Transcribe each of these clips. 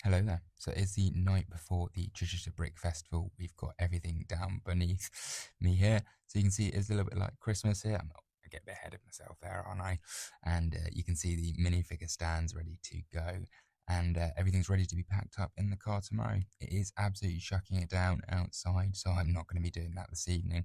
Hello there. So it's the night before the Chichester Brick Festival. We've got everything down beneath me here. So you can see it's a little bit like Christmas here. I get a bit ahead of myself there, aren't I? And you can see the minifigure stands ready to go. And everything's ready to be packed up in the car tomorrow. It is absolutely chucking it down outside, so I'm not going to be doing that this evening.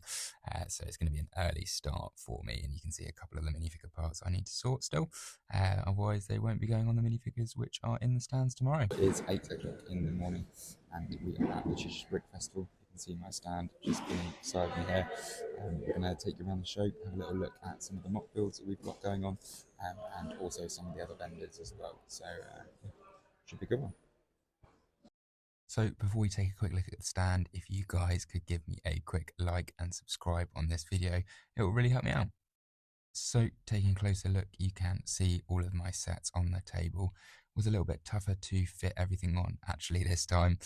So it's going to be an early start for me, and you can see a couple of the minifigure parts I need to sort still. Otherwise, they won't be going on the minifigures which are in the stands tomorrow. It's 8 o'clock in the morning, and we are at the Chichester Brick Festival. You can see my stand just beside me here. We're going to take you around the show, have a little look at some of the mock builds that we've got going on, and also some of the other vendors as well. So, yeah, should be a good one. So before we take a quick look at the stand, if you guys could give me a quick like and subscribe on this video, it will really help me out. So taking a closer look, you can see all of my sets on the table. It was a little bit tougher to fit everything on actually this time.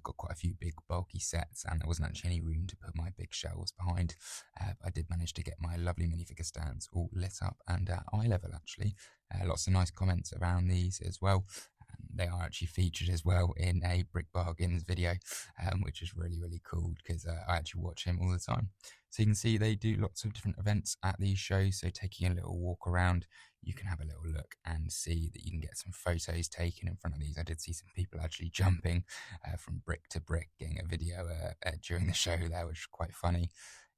Got quite a few big bulky sets and there wasn't actually any room to put my big shelves behind. I did manage to get my lovely minifigure stands all lit up and at eye level actually. Lots of nice comments around these as well. They are actually featured as well in a Brick Bargains video, which is really, really cool because I actually watch him all the time. So you can see they do lots of different events at these shows. So taking a little walk around, you can have a little look and see that you can get some photos taken in front of these. I did see some people actually jumping from brick to brick, getting a video during the show there, which was quite funny.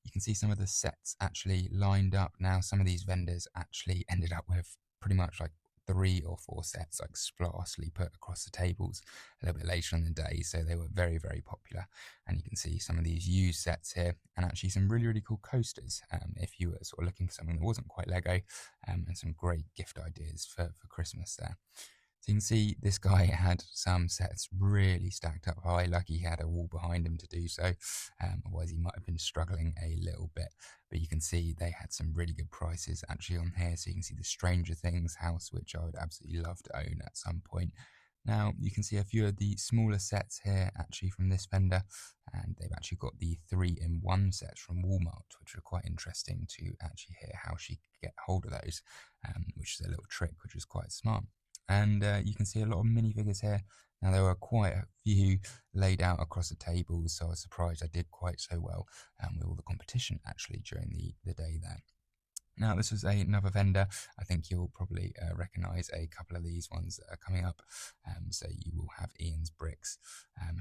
You can see some of the sets actually lined up. Now, some of these vendors actually ended up with pretty much like 3 or 4 sets like sparsely put across the tables a little bit later in the day, so they were very, very popular. And you can see some of these used sets here and actually some really, really cool coasters if you were sort of looking for something that wasn't quite Lego, and some great gift ideas for Christmas there. So you can see this guy had some sets really stacked up high, lucky he had a wall behind him to do so, otherwise he might have been struggling a little bit. But you can see they had some really good prices actually on here. So you can see the Stranger Things house, which I would absolutely love to own at some point. Now you can see a few of the smaller sets here actually from this vendor, and they've actually got the 3-in-1 sets from Walmart, which are quite interesting to actually hear how she could get hold of those, which is a little trick, which is quite smart. And you can see a lot of minifigures here. Now, there were quite a few laid out across the tables, so I was surprised I did quite so well with all the competition actually during the day there. Now, this was another vendor. I think you'll probably recognise a couple of these ones that are coming up. So you will have Ian's Bricks,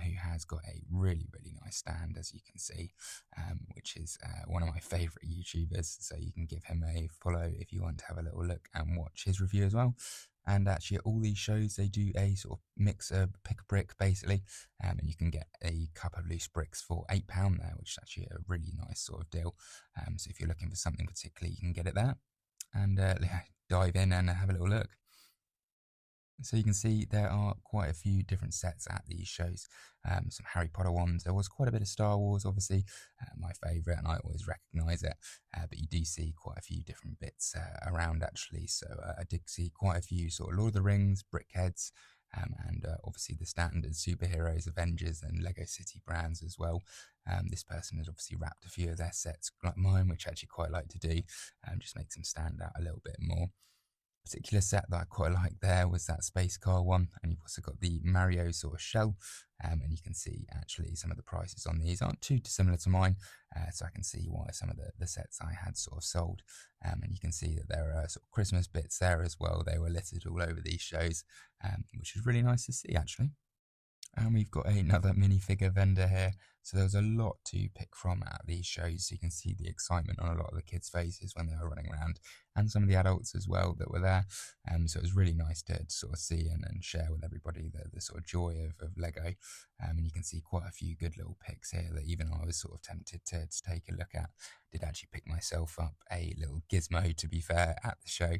who has got a really, really nice stand, as you can see, which is one of my favourite YouTubers. So you can give him a follow if you want to have a little look and watch his review as well. And actually, at all these shows, they do a sort of mix of pick a brick, basically, and you can get a cup of loose bricks for £8 there, which is actually a really nice sort of deal. So if you're looking for something particularly, you can get it there. And dive in and have a little look. So you can see there are quite a few different sets at these shows. Some Harry Potter ones. There was quite a bit of Star Wars, obviously, my favourite, and I always recognise it. But you do see quite a few different bits around, actually. So I did see quite a few sort of Lord of the Rings, Brickheads, and obviously the standard superheroes, Avengers, and Lego City brands as well. This person has obviously wrapped a few of their sets like mine, which I actually quite like to do, just makes them stand out a little bit more. Particular set that I quite like there was that space car one, and you've also got the Mario sort of shell, and you can see actually some of the prices on these aren't too dissimilar to mine, so I can see why some of the sets I had sort of sold, and you can see that there are sort of Christmas bits there as well. They were littered all over these shows, which is really nice to see actually. And we've got another minifigure vendor here. So there was a lot to pick from at these shows. So you can see the excitement on a lot of the kids' faces when they were running around, and some of the adults as well that were there. So it was really nice to sort of see and share with everybody the sort of joy of Lego. And you can see quite a few good little picks here that even I was sort of tempted to take a look at. Did actually pick myself up a little gizmo, to be fair, at the show,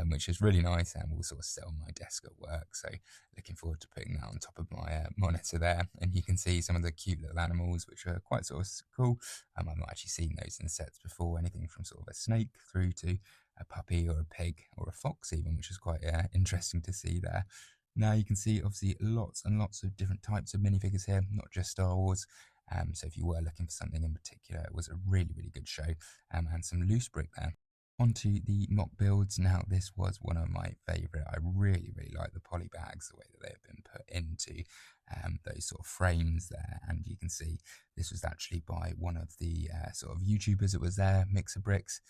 which is really nice and will sort of sit on my desk at work. So looking forward to putting that on top of my monitor there. And you can see some of the cute little animals, which are quite sort of cool. I've not actually seen those in sets before, anything from sort of a snake through to a puppy or a pig or a fox even, which is quite interesting to see there. Now you can see obviously lots and lots of different types of minifigures here, not just Star Wars. So if you were looking for something in particular, it was a really, really good show, and some loose brick there. Onto the mock builds. Now, this was one of my favourite. I really, really like the poly bags, the way that they've been put into those sort of frames there, and you can see this was actually by one of the sort of YouTubers that was there, Mixer Bricks.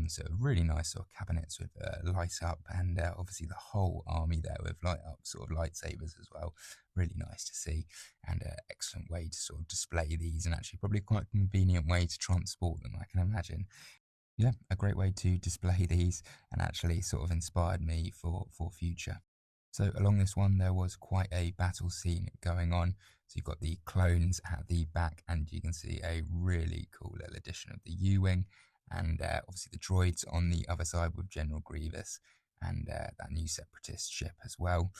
So really nice sort of cabinets with light up, and obviously the whole army there with light up sort of lightsabers as well. Really nice to see, and an excellent way to sort of display these, and actually probably quite a convenient way to transport them, I can imagine. Yeah, a great way to display these, and actually sort of inspired me for future. So along this one, there was quite a battle scene going on. So you've got the clones at the back, and you can see a really cool little addition of the U-Wing, and obviously the droids on the other side with General Grievous, and that new separatist ship as well.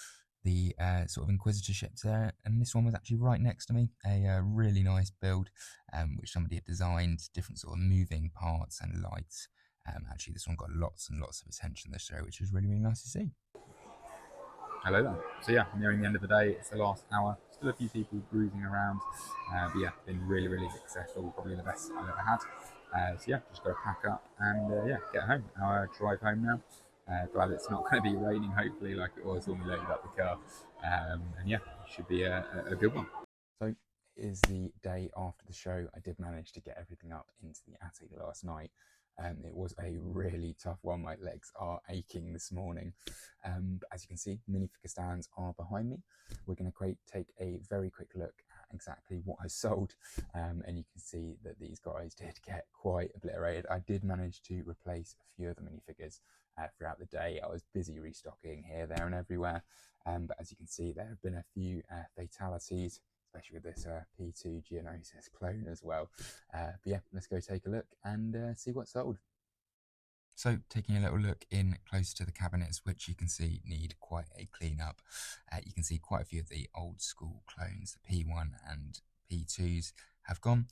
The sort of Inquisitor ships there, and this one was actually right next to me. A really nice build, which somebody had designed, different sort of moving parts and lights. Actually, this one got lots and lots of attention this show, which was really, really nice to see. Hello there. So yeah, nearing the end of the day. It's the last hour. Still a few people cruising around, but yeah, been really, really successful. Probably the best I've ever had. So yeah, just got to pack up and yeah, get home. Our drive home now. Glad it's not going to be raining. Hopefully, like it was when we loaded up the car. And yeah, should be a good one. So it is the day after the show. I did manage to get everything up into the attic last night. It was a really tough one. My legs are aching this morning. But as you can see, minifigure stands are behind me. We're going to take a very quick look at exactly what I sold. And you can see that these guys did get quite obliterated. I did manage to replace a few of the minifigures throughout the day. I was busy restocking here, there and everywhere. But as you can see, there have been a few fatalities, especially with this P2 Geonosis clone as well. But yeah, let's go take a look and see what's sold. So taking a little look in close to the cabinets, which you can see need quite a clean up. You can see quite a few of the old school clones, the P1 and P2s have gone.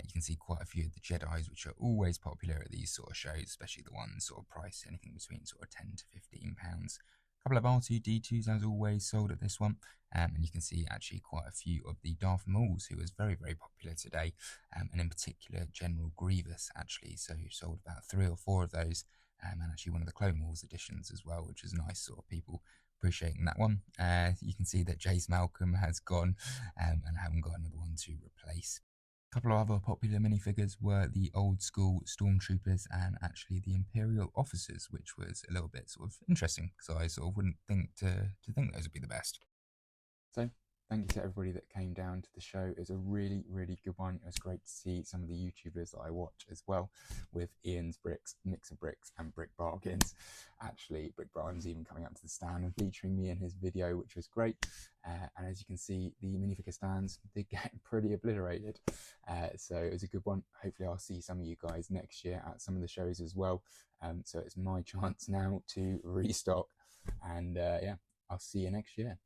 You can see quite a few of the Jedis, which are always popular at these sort of shows, especially the ones sort of priced anything between sort of £10 to £15. A couple of R2D2s as always sold at this one, and you can see actually quite a few of the Darth Mauls, who was very, very popular today, and in particular General Grievous actually, so you sold about 3 or 4 of those, and actually one of the Clone Wars editions as well, which is nice, sort of people appreciating that one. You can see that Jace Malcolm has gone, and I haven't got another one to replace. A couple of other popular minifigures were the old school stormtroopers and actually the Imperial officers, which was a little bit sort of interesting because I sort of wouldn't think to think those would be the best. So thank you to everybody that came down to the show. It was a really, really good one. It was great to see some of the YouTubers that I watch as well, with Ian's Bricks, Mixer Bricks, and Brick Bargains. Actually, Brick Bargains even coming up to the stand and featuring me in his video, which was great. And as you can see, the minifigure stands did get pretty obliterated. So it was a good one. Hopefully I'll see some of you guys next year at some of the shows as well. So it's my chance now to restock. And yeah, I'll see you next year.